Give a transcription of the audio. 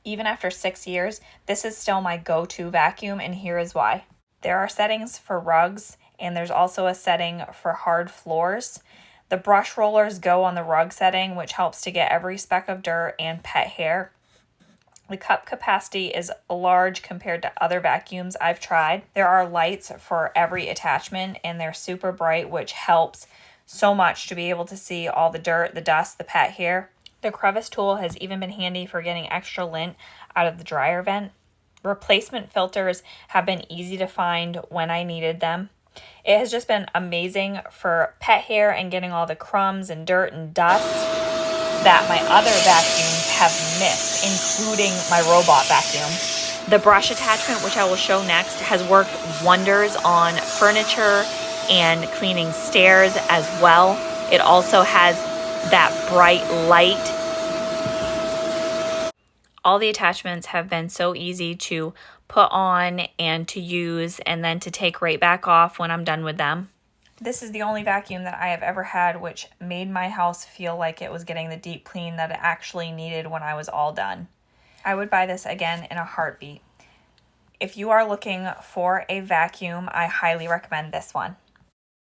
Even after 6 years, this is still my go-to vacuum, and here is why. There are settings for rugs, and there's also a setting for hard floors. The brush rollers go on the rug setting, which helps to get every speck of dirt and pet hair. The cup capacity is large compared to other vacuums I've tried. There are lights for every attachment, and they're super bright, which helps so much to be able to see all the dirt, the dust, the pet hair. The crevice tool has even been handy for getting extra lint out of the dryer vent. Replacement filters have been easy to find when I needed them. It has just been amazing for pet hair and getting all the crumbs and dirt and dust that my other vacuums have missed, including my robot vacuum. The brush attachment, which I will show next, has worked wonders on furniture and cleaning stairs as well. It also has that bright light. All the attachments have been so easy to put on and to use and then to take right back off when I'm done with them. This is the only vacuum that I have ever had which made my house feel like it was getting the deep clean that it actually needed when I was all done. I would buy this again in a heartbeat. If you are looking for a vacuum, I highly recommend this one.